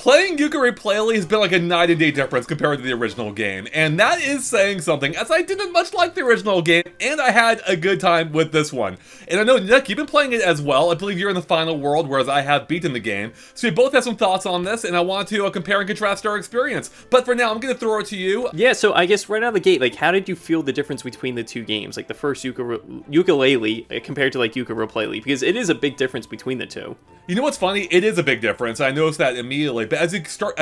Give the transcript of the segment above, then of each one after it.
playing Yooka-Replaylee has been like a night and day difference compared to the original game, and that is saying something, as I didn't much like the original game, and I had a good time with this one. And I know, Nick, you've been playing it as well. I believe you're in the final world, whereas I have beaten the game. So we both have some thoughts on this, and I want to compare and contrast our experience. But for now, I'm going to throw it to you. Yeah, so I guess right out of the gate, like, how did you feel the difference between the two games? Like, the first Yooka-Laylee compared to, like, Yooka-Replaylee? Because it is a big difference between the two. You know what's funny? It is a big difference. I noticed that immediately. But as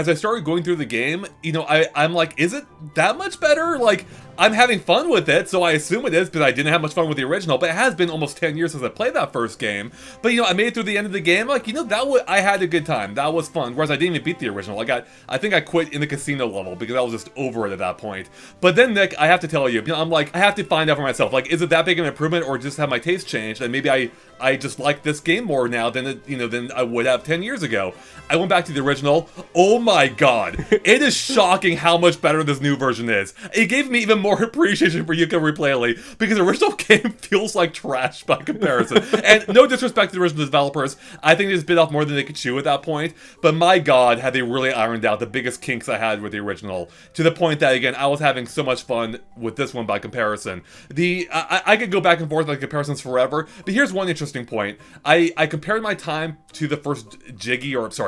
I started going through the game, you know, I'm like, is it that much better? Like, I'm having fun with it, so I assume it is, because I didn't have much fun with the original. But it has been almost 10 years since I played that first game. But, you know, I made it through the end of the game. Like, you know, I had a good time. That was fun. Whereas I didn't even beat the original. I think I quit in the casino level because I was just over it at that point. But then, Nick, I have to tell you, I'm like, I have to find out for myself. Like, is it that big of an improvement, or just have my taste changed? And maybe I just like this game more now than than I would have 10 years ago. I went back to the original. Oh my god. It is shocking how much better this new version is. It gave me even more appreciation for Yooka-Replaylee, because the original game feels like trash by comparison. And no disrespect to the original developers, I think they just bit off more than they could chew at that point. But my god, had they really ironed out the biggest kinks I had with the original, to the point that, again, I was having so much fun with this one by comparison. I could go back and forth on comparisons forever, but here's one interesting point. I compared my time to the first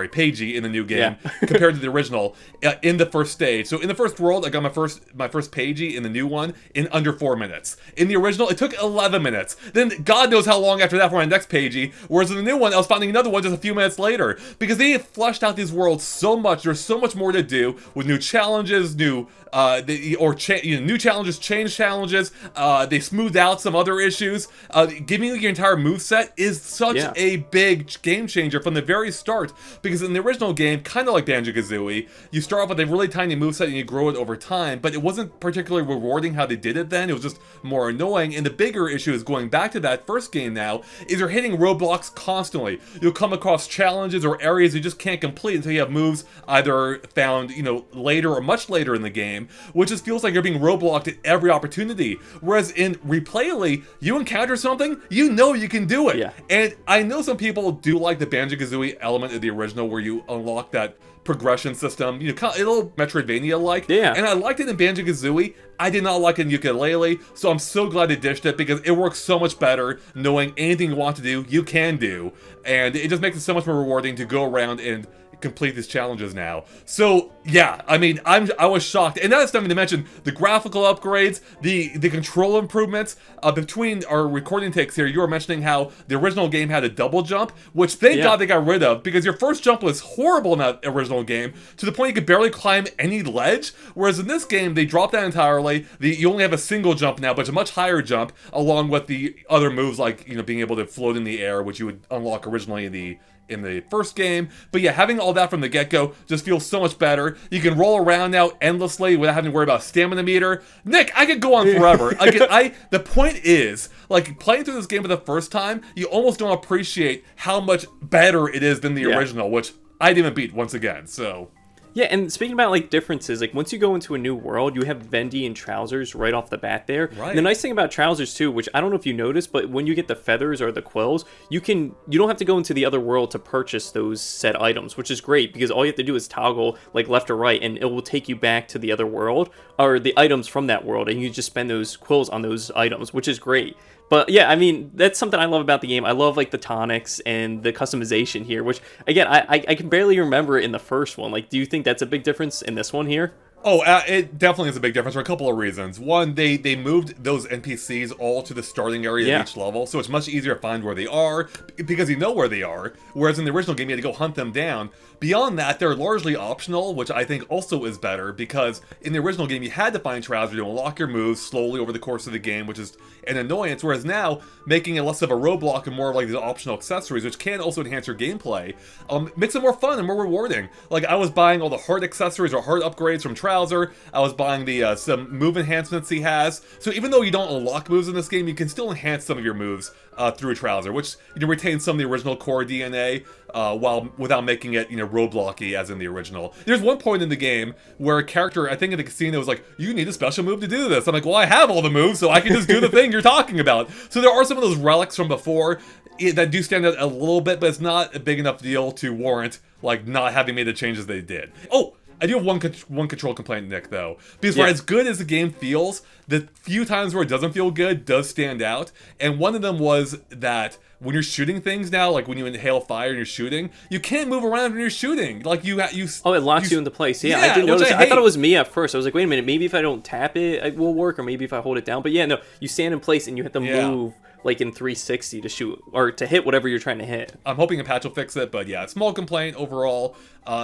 Pagey in the new game, compared to the original in the first stage. So in the first world, I got my first Pagey in the new one in under 4 minutes. In the original, it took 11 minutes. Then God knows how long after that for my next Pagey, whereas in the new one, I was finding another one just a few minutes later, because they have fleshed out these worlds so much. There's so much more to do with new challenges, new challenges, change challenges. They smoothed out some other issues. Giving you your entire moveset is such a big game changer from the very start, because in the original game, kind of like Banjo-Kazooie, you start off with a really tiny moveset and you grow it over time, but it wasn't particularly rewarding how they did it then. It was just more annoying. And the bigger issue is, going back to that first game now, is you're hitting roadblocks constantly. You'll come across challenges or areas you just can't complete until you have moves either found, later or much later in the game, which just feels like you're being roadblocked at every opportunity. Whereas in Replaylee, you encounter something, you know you can do it. Yeah. And I know some people do like the Banjo-Kazooie element of the original, where you unlock that progression system, kind of a little Metroidvania-like. Yeah. And I liked it in Banjo-Kazooie. I did not like it in Yooka-Laylee, so I'm so glad they ditched it, because it works so much better knowing anything you want to do, you can do. And it just makes it so much more rewarding to go around and complete these challenges now. So yeah, I mean, I was shocked, and that's nothing to mention the graphical upgrades, the control improvements. Between our recording takes here, you were mentioning how the original game had a double jump, which thank God they got rid of, because your first jump was horrible in that original game, to the point you could barely climb any ledge, whereas in this game they dropped that entirely. You only have a single jump now, but it's a much higher jump, along with the other moves like being able to float in the air, which you would unlock originally in the first game. But yeah, having all that from the get-go just feels so much better. You can roll around now endlessly without having to worry about stamina meter. Nick, I could go on forever. The point is, like, playing through this game for the first time, you almost don't appreciate how much better it is than the original, which I didn't beat once again, so... Yeah, and speaking about, like, differences, like, once you go into a new world, you have Vendy and Trowsers right off the bat there. Right. And the nice thing about Trowsers, too, which I don't know if you noticed, but when you get the feathers or the quills, you don't have to go into the other world to purchase those set items, which is great, because all you have to do is toggle, like, left or right, and it will take you back to the other world, or the items from that world, and you just spend those quills on those items, which is great. But yeah, I mean, that's something I love about the game. I love, like, the tonics and the customization here, which, again, I can barely remember it in the first one. Like, do you think that's a big difference in this one here? Oh, it definitely is a big difference for a couple of reasons. One, they moved those NPCs all to the starting area of each level, so it's much easier to find where they are, because you know where they are, whereas in the original game you had to go hunt them down. Beyond that, they're largely optional, which I think also is better, because in the original game you had to find Trowser to unlock your moves slowly over the course of the game, which is an annoyance, whereas now, making it less of a roadblock and more of like these optional accessories, which can also enhance your gameplay, makes it more fun and more rewarding. Like, I was buying all the heart accessories or heart upgrades from Trowser, I was buying the some move enhancements he has, so even though you don't unlock moves in this game, you can still enhance some of your moves through Trowser, which retains some of the original core DNA, without making it roadblocky as in the original. There's one point in the game where a character, I think in the casino, was like, "You need a special move to do this." I'm like, "Well, I have all the moves, so I can just do the thing you're talking about." So there are some of those relics from before. that do stand out a little bit, but it's not a big enough deal to warrant, like, not having made the changes they did. Oh! I do have one control complaint, Nick, though. Because for as good as the game feels, the few times where it doesn't feel good does stand out. And one of them was that when you're shooting things now, like when you inhale fire and you're shooting, you can't move around when you're shooting. Like you oh, it locks you into place. Yeah, I didn't notice. I thought it was me at first. I was like, wait a minute, maybe if I don't tap it, it will work, or maybe if I hold it down. But yeah, no, you stand in place and you have to move like in 360 to shoot or to hit whatever you're trying to hit. I'm hoping a patch will fix it, but yeah, small complaint overall,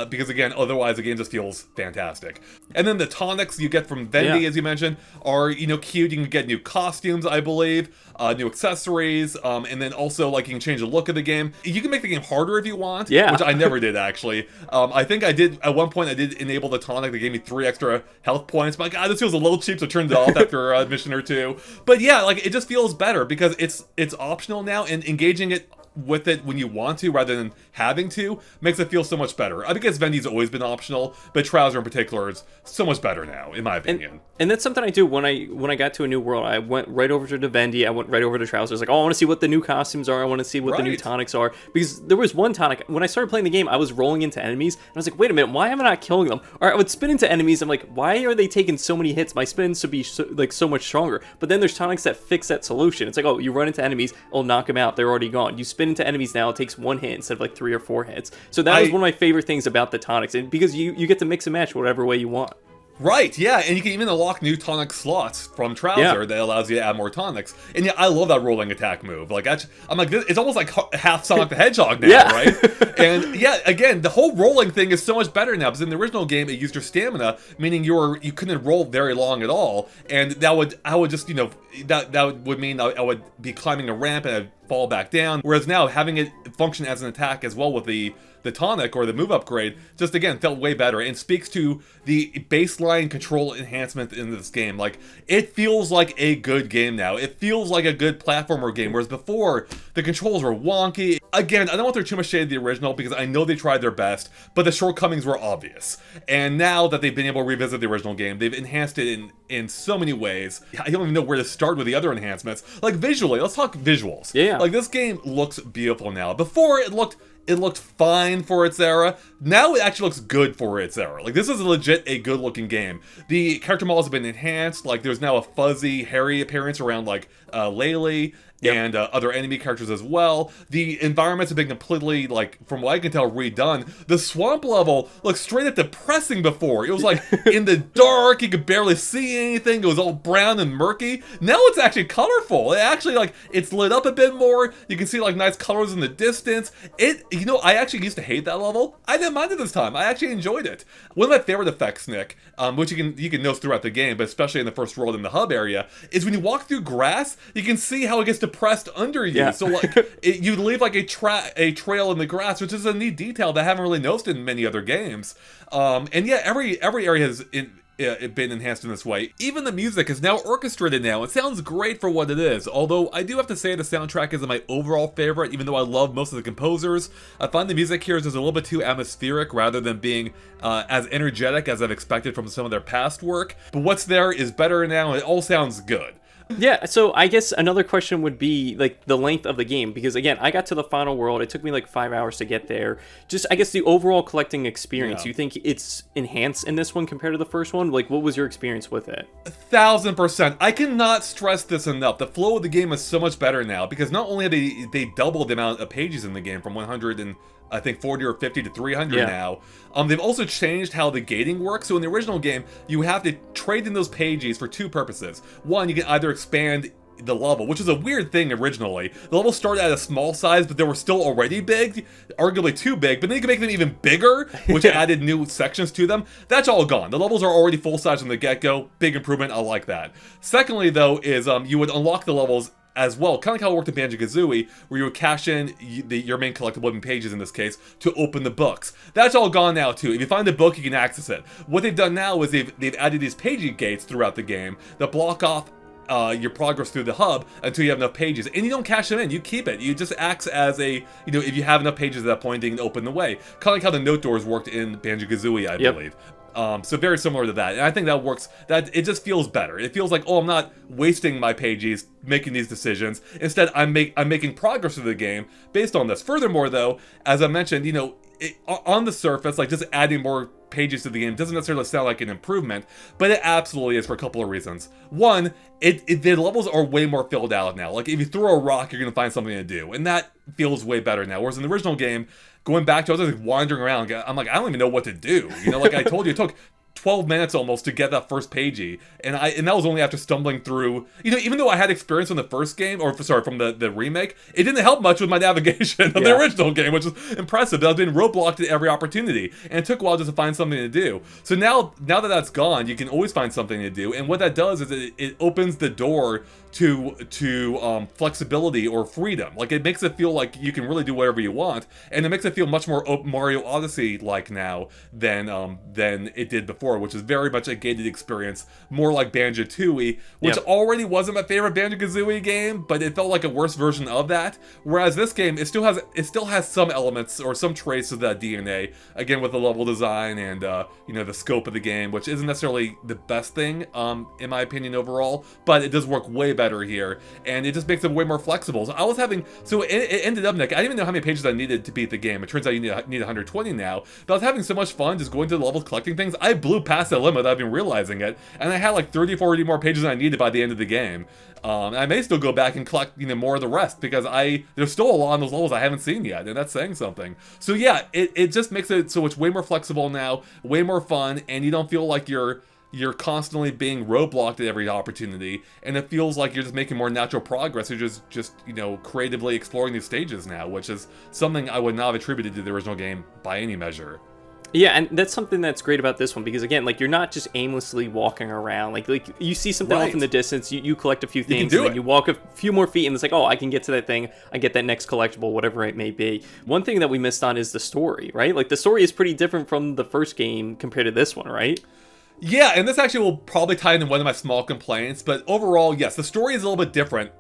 because again, otherwise the game just feels fantastic. And then the tonics you get from Vendy, as you mentioned, are, you know, cute. You can get new costumes, I believe, new accessories, and then also, like, you can change the look of the game. You can make the game harder if you want, which I never did, actually. I think I did, at one point, I did enable the tonic that gave me 3 extra health points. My God, this feels a little cheap, so I turned it off after a mission or two. But yeah, like, it just feels better because it's optional now, and engaging it with it when you want to rather than having to makes it feel so much better. I guess Vendy's always been optional, but Trowser in particular is so much better now, in my opinion. And that's something I do when I got to a new world. I went right over to the Vendy, I went right over to Trowser. I was like, oh, I want to see what the new costumes are, I want to see what the new tonics are. Because there was one tonic, when I started playing the game, I was rolling into enemies, and I was like, wait a minute, why am I not killing them? Or I would spin into enemies, I'm like, why are they taking so many hits? My spins should be so much stronger. But then there's tonics that fix that solution. It's like, oh, you run into enemies, it'll knock them out, they're already gone. You spin into enemies now, it takes 1 hit instead of like 3 or 4 hits. So that was one of my favorite things about the tonics, and because you get to mix and match whatever way you want. Right, yeah, and you can even unlock new tonic slots from Trowser that allows you to add more tonics. And yeah, I love that rolling attack move. Like, I'm like, it's almost like half Sonic the Hedgehog now, right? And yeah, again, the whole rolling thing is so much better now, because in the original game, it used your stamina, meaning you couldn't roll very long at all, and I would just, you know, that would mean I would be climbing a ramp and I'd fall back down, whereas now, having it function as an attack as well with the tonic or the move upgrade just again felt way better and speaks to the baseline control enhancement in this game. Like, it feels like a good game now. It feels like a good platformer game, whereas before the controls were wonky. Again, I don't want to throw too much shade at the original because I know they tried their best, but the shortcomings were obvious. And now that they've been able to revisit the original game, they've enhanced it in so many ways. I don't even know where to start with the other enhancements. Like, visually, let's talk visuals. Yeah. Like, this game looks beautiful now. Before, it looked fine for its era. Now it actually looks good for its era. Like, this is legit a good looking game. The character models have been enhanced. Like, there's now a fuzzy, hairy appearance around, like, Laylee. And other enemy characters as well. The environments have been completely, like, from what I can tell, redone. The swamp level looked straight up depressing before. It was like in the dark, you could barely see anything. It was all brown and murky. Now it's actually colorful. It actually, like, it's lit up a bit more. You can see, like, nice colors in the distance. You know, I actually used to hate that level. I didn't mind it this time. I actually enjoyed it. One of my favorite effects, Nick, which you can notice throughout the game, but especially in the first world in the hub area, is when you walk through grass, you can see how it gets depressed under you. So, like, you leave, like, a trail in the grass, which is a neat detail that I haven't really noticed in many other games. And yeah, every area has been enhanced in this way. Even the music is now orchestrated now. It sounds great for what it is, although I do have to say the soundtrack isn't my overall favorite, even though I love most of the composers. I find the music here is just a little bit too atmospheric rather than being as energetic as I've expected from some of their past work. But what's there is better now, and it all sounds good. Yeah, so I guess another question would be, like, the length of the game, because again, I got to the final world, it took me like 5 hours to get there. Just, I guess, the overall collecting experience, you think it's enhanced in this one compared to the first one? Like, what was your experience with it? 1000%. I cannot stress this enough. The flow of the game is so much better now, because not only have they doubled the amount of pages in the game from 100 and I think 40 or 50 to 300 now. They've also changed how the gating works. So in the original game, you have to trade in those pages for 2 purposes. One, you can either expand the level, which is a weird thing originally. The levels started at a small size, but they were still already big, arguably too big, but then you can make them even bigger, which added new sections to them. That's all gone. The levels are already full size from the get-go. Big improvement, I like that. Secondly, though, is you would unlock the levels as well, kind of like how it worked in Banjo-Kazooie, where you would cash in your main collectible pages in this case to open the books. That's all gone now too. If you find the book, you can access it. What they've done now is they've added these page gates throughout the game that block off your progress through the hub until you have enough pages, and you don't cash them in, you keep it. You just acts as a, you know, if you have enough pages at that point, they can open the way. Kind of like how the note doors worked in Banjo-Kazooie, I believe. So very similar to that, and I think that works. That it just feels better. It feels like, oh, I'm not wasting my pages making these decisions. Instead, I'm making progress through the game based on this. Furthermore, though, as I mentioned, on the surface, like just adding more pages to the game doesn't necessarily sound like an improvement, but it absolutely is for a couple of reasons. One, the levels are way more filled out now. Like if you throw a rock, you're gonna find something to do, and that feels way better now. Whereas in the original game, going back to, I was just like wandering around. I'm like, I don't even know what to do. Like I told you, it took 12 minutes almost to get that first pagey, and that was only after stumbling through, even though I had experience from the first game, or sorry, from the remake, it didn't help much with my navigation of the original game, which is impressive. I was being roadblocked at every opportunity, and it took a while just to find something to do. So now that that's gone, you can always find something to do, and what that does is it opens the door to flexibility or freedom. Like it makes it feel like you can really do whatever you want, and it makes it feel much more Mario Odyssey-like now than it did before, which is very much a gated experience, more like Banjo-Tooie, which already wasn't my favorite Banjo-Kazooie game, but it felt like a worse version of that. Whereas this game, it still has some elements or some trace of that DNA, again with the level design and the scope of the game, which isn't necessarily the best thing in my opinion overall, but it does work way better here, and it just makes it way more flexible. So it ended up, Nick, I didn't even know how many pages I needed to beat the game. It turns out you need 120 now, but I was having so much fun just going through the levels, collecting things. I blew past that limit without even realizing it, and I had like 30, 40 more pages than I needed by the end of the game. I may still go back and collect more of the rest, because there's still a lot on those levels I haven't seen yet, and that's saying something. So yeah, it just makes it so it's way more flexible now, way more fun, and you don't feel like you're constantly being roadblocked at every opportunity, and it feels like you're just making more natural progress. You're just creatively exploring these stages now, which is something I would not have attributed to the original game by any measure. Yeah, and that's something that's great about this one, because again, like, you're not just aimlessly walking around. Like you see something off in the distance, you collect a few things, and then you walk a few more feet, and it's like, oh, I can get to that thing, I get that next collectible, whatever it may be. One thing that we missed on is the story, right? Like, the story is pretty different from the first game compared to this one, right? Yeah, and this actually will probably tie into one of my small complaints, but overall, yes, the story is a little bit different.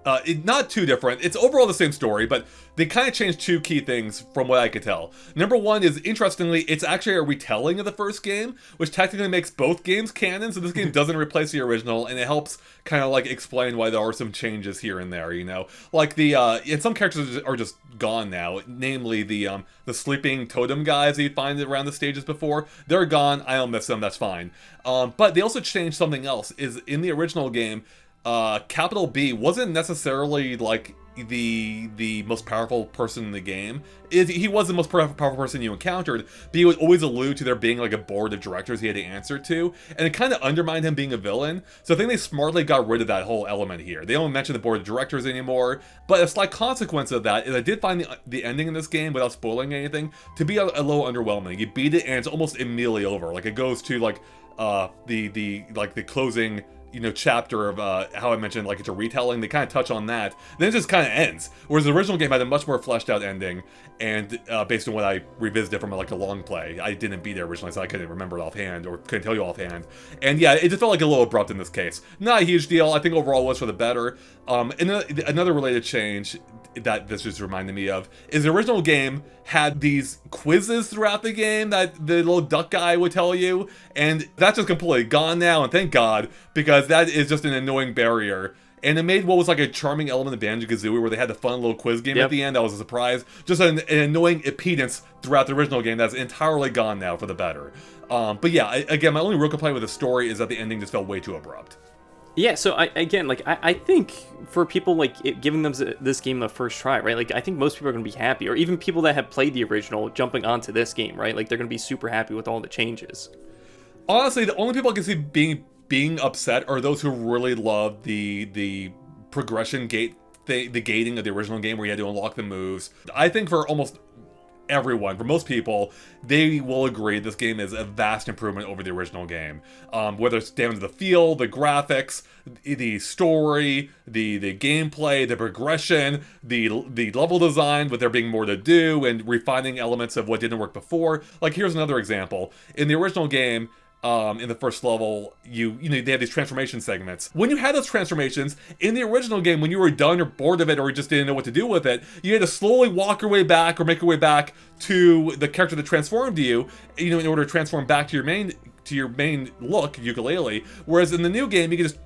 Not too different. It's overall the same story, but they kind of changed two key things from what I could tell. Number one is, interestingly, it's actually a retelling of the first game, which technically makes both games canon, so this game doesn't replace the original, and it helps kind of like explain why there are some changes here and there, Like and some characters are just gone now, namely the sleeping totem guys that you find around the stages before. They're gone, I don't miss them, that's fine. But they also changed something else, is in the original game, Capital B wasn't necessarily like the most powerful person in the game. He was the most powerful person you encountered, but he would always allude to there being like a board of directors he had to answer to, and it kind of undermined him being a villain. So I think they smartly got rid of that whole element here. They don't mention the board of directors anymore, but a slight consequence of that is I did find the ending in this game, without spoiling anything, to be a little underwhelming. You beat it and it's almost immediately over. Like it goes to like the closing chapter of how I mentioned, like it's a retelling. They kind of touch on that, then it just kind of ends. Whereas the original game had a much more fleshed out ending, and based on what I revisited from like a long play, I didn't beat it originally, so I couldn't remember it offhand, or couldn't tell you offhand. And yeah, it just felt like a little abrupt in this case. Not a huge deal. I think overall it was for the better. And another related change that this just reminded me of is the original game had these quizzes throughout the game that the little duck guy would tell you, and that's just completely gone now, and thank God, because that is just an annoying barrier. And it made what was like a charming element of Banjo-Kazooie, where they had the fun little quiz game at the end. That was a surprise. Just an annoying impedance throughout the original game that's entirely gone now for the better. But yeah, again, my only real complaint with the story is that the ending just felt way too abrupt. Yeah, so I think for people like giving them this game the first try, right? Like I think most people are going to be happy, or even people that have played the original jumping onto this game, right? Like they're going to be super happy with all the changes. Honestly, the only people I can see being upset are those who really love the progression gate, the gating of the original game where you had to unlock the moves. I think for almost everyone, for most people, they will agree this game is a vast improvement over the original game. Whether it's down to the feel, the graphics, the story, the gameplay, the progression, the level design, with there being more to do, and refining elements of what didn't work before. Like here's another example. In the original game, in the first level, they have these transformation segments. When you had those transformations, in the original game, when you were done or bored of it or just didn't know what to do with it, you had to slowly walk your way back or make your way back to the character that transformed you, in order to transform back to your main main look, ukulele, whereas in the new game, you can just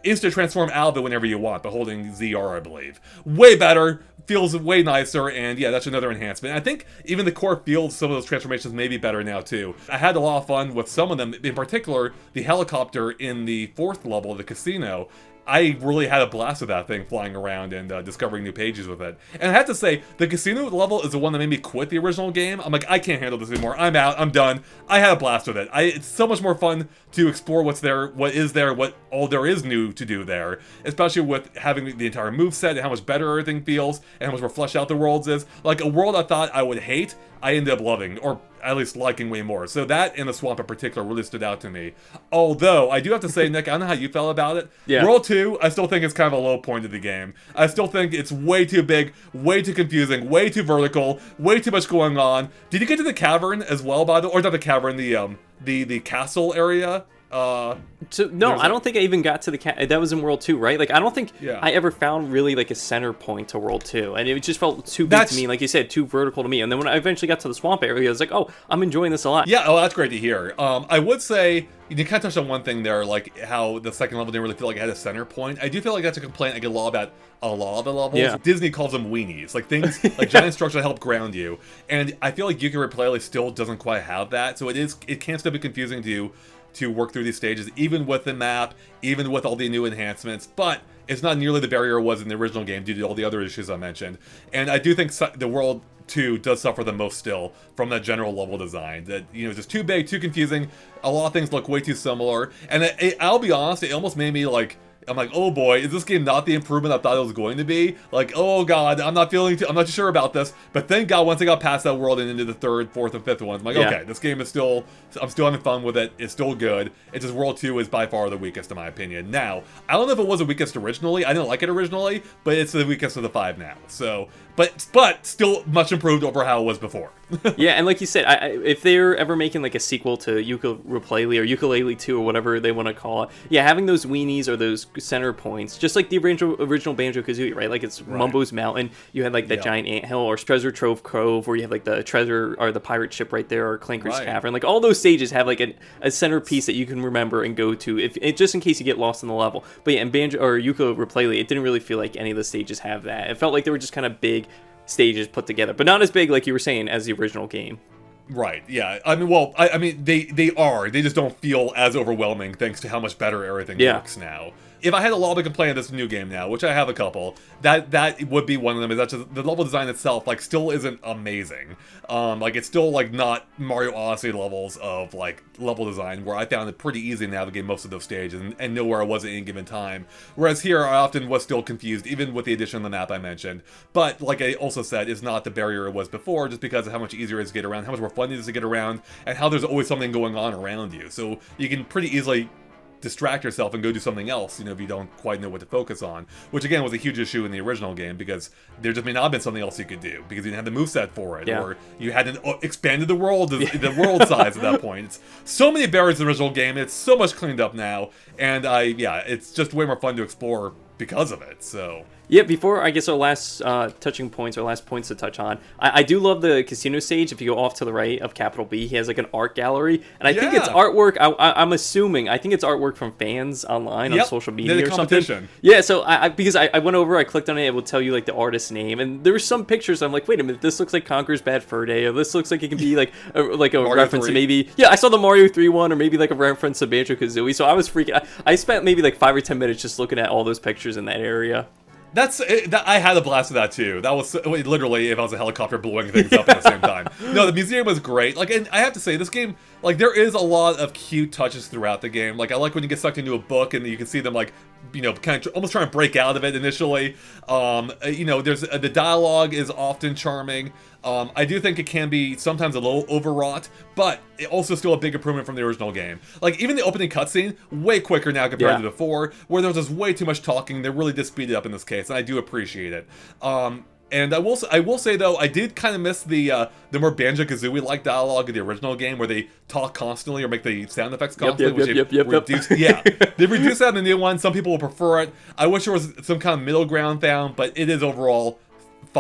instant transform out of it whenever you want by holding ZR, I believe. Way better, feels way nicer, and yeah, that's another enhancement. I think even the core feels some of those transformations may be better now too. I had a lot of fun with some of them, in particular, the helicopter in the 4th level, the casino. I really had a blast with that thing, flying around and discovering new pages with it. And I have to say, the casino level is the one that made me quit the original game. I'm like, I can't handle this anymore. I'm out. I'm done. I had a blast with it. It's so much more fun to explore what's there, what is there, what all there is new to do there. Especially with having the entire moveset and how much better everything feels and how much more fleshed out the worlds is. Like, a world I thought I would hate, I ended up loving, or at least liking way more. So that and the swamp in particular really stood out to me. Although, I do have to say, Nick, I don't know how you felt about it. Yeah. World 2, I still think it's kind of a low point of the game. I still think it's way too big, way too confusing, way too vertical, way too much going on. Did you get to the cavern as well, by the way? Or not the cavern, the castle area? So no, I don't think I even got to the that was in World 2, right? Like, I don't think I ever found really like a center point to World 2, and it just felt too big to me, like you said, too vertical to me. And then when I eventually got to the swamp area, I was like, oh, I'm enjoying this a lot. Yeah, that's great to hear. I would say, you kind of touched on one thing there, like how the second level didn't really feel like it had a center point. I do feel like that's a complaint I get a lot about a lot of the levels. Yeah. Disney calls them weenies, like things, like giant structures that help ground you. And I feel like Yooka-Replaylee still doesn't quite have that, so it can still be confusing to work through these stages, even with the map, even with all the new enhancements, but it's not nearly the barrier it was in the original game due to all the other issues I mentioned. And I do think the World 2 does suffer the most still from that general level design. That, just too big, too confusing, a lot of things look way too similar, and I'll be honest, it almost made me like, I'm like, oh boy, is this game not the improvement I thought it was going to be? Like, oh god, I'm not too sure about this. But thank god, once I got past that world and into the 3rd, 4th, and 5th ones, I'm like, okay, this game is I'm still having fun with it. It's still good. It's just World 2 is by far the weakest in my opinion. Now, I don't know if it was the weakest originally. I didn't like it originally, but it's the weakest of the 5 now. So, but still much improved over how it was before. Yeah, and like you said, if they're ever making like a sequel to Yooka-Replaylee or Yooka-Laylee 2 or whatever they want to call it, yeah, having those weenies or those center points, just like the original banjo-kazooie, right? Like, it's right. Mumbo's Mountain, you had like that giant anthill, or Trowser Trove Cove, where you have like the treasure or the pirate ship right there, or Clanker's Cavern. Like, all those stages have like a centerpiece that you can remember and go to, just in case you get lost in the level. But yeah, in Banjo or Yooka-Replaylee, it didn't really feel like any of the stages have that. It felt like they were just kind of big stages put together, but not as big, like you were saying, as the original game. Right, yeah. I mean, well, I mean, they are. They just don't feel as overwhelming thanks to how much better everything works now. If I had a lot of complaint of this new game now, which I have a couple, that would be one of them. Is that just the level design itself, like, still isn't amazing. Like, it's still like not Mario Odyssey levels of like level design, where I found it pretty easy to navigate most of those stages and know where I was at any given time. Whereas here, I often was still confused, even with the addition of the map I mentioned. But like I also said, it's not the barrier it was before, just because of how much easier it is to get around, how much more fun it is to get around, and how there's always something going on around you. So you can pretty easily distract yourself and go do something else, if you don't quite know what to focus on. Which again was a huge issue in the original game, because there just may not have been something else you could do, because you didn't have the moveset for it, or you hadn't expanded the world size at that point. It's so many barriers in the original game, it's so much cleaned up now, and it's just way more fun to explore because of it, so... Yeah, before, I guess, our last touching points, our last points to touch on, I do love the casino stage. If you go off to the right of Capital B, he has like an art gallery, and I think it's artwork, I'm assuming, I think it's artwork from fans online on social media or something. Yeah, so because I went over, I clicked on it, it will tell you like the artist's name, and there were some pictures, I'm like, wait a minute, this looks like Conker's Bad Fur Day, or this looks like it can be like a reference 3. To maybe, I saw the Mario 3 one, or maybe like a reference to Banjo-Kazooie, so I was freaking, I spent maybe like 5 or 10 minutes just looking at all those pictures in that area. I had a blast with that too. That was literally if I was a helicopter blowing things up at the same time. No, the museum was great. Like, and I have to say, this game, like, there is a lot of cute touches throughout the game. Like, I like when you get sucked into a book and you can see them like, kind of almost trying to break out of it initially. There's the dialogue is often charming. I do think it can be sometimes a little overwrought, but it also still a big improvement from the original game. Like, even the opening cutscene, way quicker now compared to before, where there was just way too much talking. They really did speed it up in this case, and I do appreciate it. And I will say though, I did kind of miss the more Banjo-Kazooie-like dialogue in the original game, where they talk constantly or make the sound effects constantly. They reduced that in the new one. Some people will prefer it. I wish there was some kind of middle ground found, but it is overall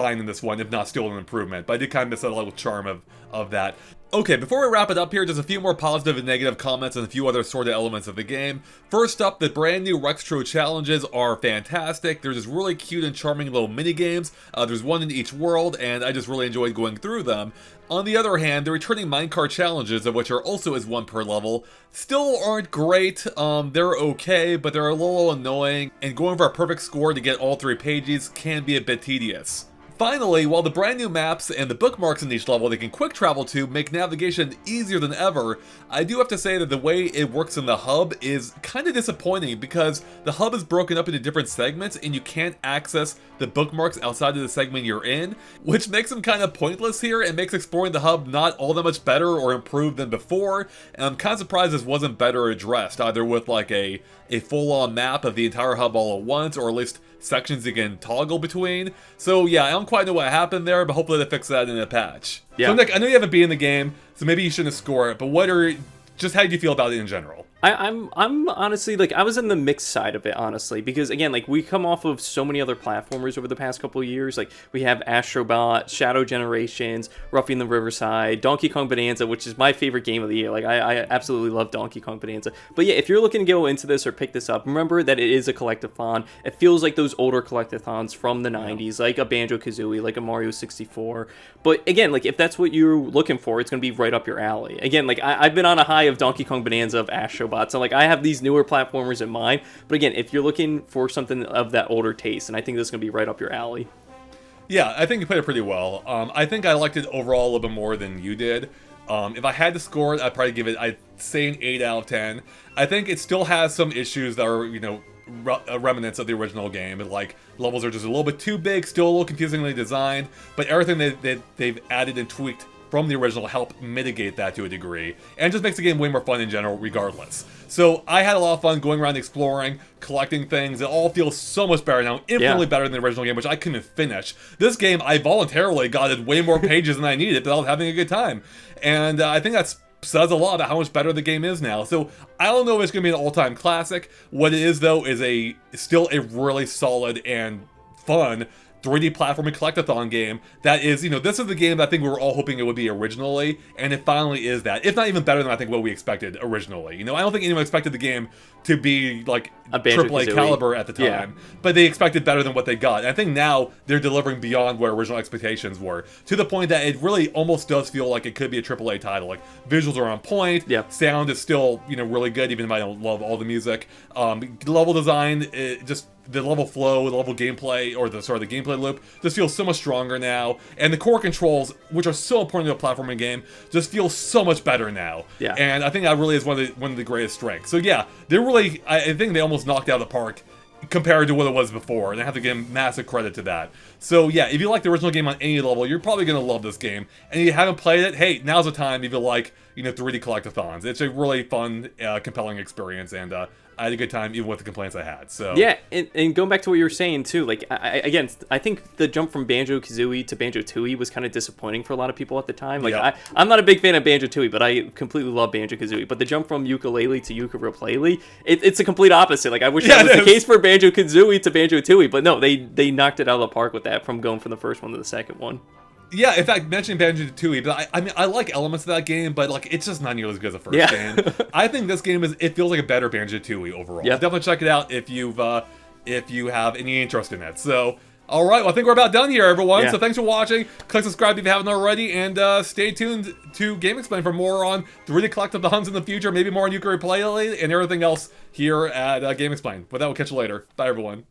fine in this one, if not still an improvement. But I did kind of miss that little charm of that. Okay, before we wrap it up here, just a few more positive and negative comments on a few other sort of elements of the game. First up, the brand new Rextro challenges are fantastic. They're just really cute and charming little mini-games. There's one in each world, and I just really enjoyed going through them. On the other hand, the returning minecart challenges, of which are also is one per level, still aren't great. They're okay, but they're a little annoying, and going for a perfect score to get all 3 pages can be a bit tedious. Finally, while the brand new maps and the bookmarks in each level they can quick travel to make navigation easier than ever, I do have to say that the way it works in the hub is kind of disappointing because the hub is broken up into different segments and you can't access the bookmarks outside of the segment you're in, which makes them kind of pointless here and makes exploring the hub not all that much better or improved than before, and I'm kind of surprised this wasn't better addressed, either with like a full-on map of the entire hub all at once, or at least sections you can toggle between. So yeah, I don't quite know what happened there, but hopefully they fix that in a patch. Yeah. So Nick, I know you haven't been in the game, so maybe you shouldn't score it, but how do you feel about it in general? I'm honestly, like, I was in the mixed side of it, honestly, because, again, like, we come off of so many other platformers over the past couple of years. Like, we have Astrobot, Shadow Generations, Ruffy in the Riverside, Donkey Kong Bonanza, which is my favorite game of the year. Like, I absolutely love Donkey Kong Bonanza. But yeah, if you're looking to go into this or pick this up, remember that it is a collectathon. It feels like those older collectathons from the 90s, like a Banjo-Kazooie, like a Mario 64. But, again, like, if that's what you're looking for, it's going to be right up your alley. Again, like, I've been on a high of Donkey Kong Bonanza, of Astrobot. So, like, I have these newer platformers in mind. But again, if you're looking for something of that older taste, and I think this is going to be right up your alley. Yeah, I think you played it pretty well. I think I liked it overall a little bit more than you did. If I had to score it, I'd probably give it, I'd say an 8 out of 10. I think it still has some issues that are, you know, remnants of the original game. Like, levels are just a little bit too big, still a little confusingly designed, but everything that they've added and tweaked from the original help mitigate that to a degree, and just makes the game way more fun in general regardless. So I had a lot of fun going around exploring, collecting things. It all feels so much better now, infinitely better than the original game, which I couldn't finish. This game, I voluntarily got way more pages than I needed, but I was having a good time. And I think that says a lot about how much better the game is now. So I don't know if it's going to be an all-time classic. What it is, though, is still a really solid and fun 3D platforming collectathon game that is, you know, this is the game that I think we were all hoping it would be originally, and it finally is that. If not even better than I think what we expected originally. You know, I don't think anyone expected the game to be like a AAA caliber at the time, but they expected better than what they got. And I think now they're delivering beyond where original expectations were, to the point that it really almost does feel like it could be a AAA title. Like, visuals are on point, sound is still, you know, really good, even if I don't love all the music. Level design, just the level flow, the level gameplay, or the gameplay loop just feels so much stronger now, and the core controls, which are so important to a platforming game, just feel so much better now. Yeah. And I think that really is one of the greatest strengths. So yeah, they're really, I think they almost knocked out of the park compared to what it was before, and I have to give them massive credit to that. So yeah, if you like the original game on any level, you're probably going to love this game. And if you haven't played it, hey, now's the time if you like, you know, 3D collectathons. It's a really fun, compelling experience, and I had a good time even with the complaints I had. So yeah, and going back to what you were saying too, like, again, I think the jump from Banjo-Kazooie to Banjo-Tooie was kind of disappointing for a lot of people at the time. Like, I'm not a big fan of Banjo-Tooie, but I completely love Banjo-Kazooie. But the jump from Yooka-Laylee to Yooka-Replaylee, it's a complete opposite. Like, I wish that was the case for Banjo-Kazooie to Banjo-Tooie, but no, they knocked it out of the park with that, from going from the first one to the second one. Yeah, in fact, mentioning Banjo-Tooie, but I mean, I like elements of that game, but like, it's just not nearly as good as the first game. I think this game it feels like a better Banjo-Tooie overall. Yeah. Definitely check it out if you have any interest in it. So, all right, well, I think we're about done here, everyone. Yeah. So thanks for watching. Click subscribe if you haven't already, and stay tuned to GameXplain for more on 3D collectathons in the future, maybe more on Yooka-Replaylee and everything else here at GameXplain. But that will catch you later. Bye, everyone.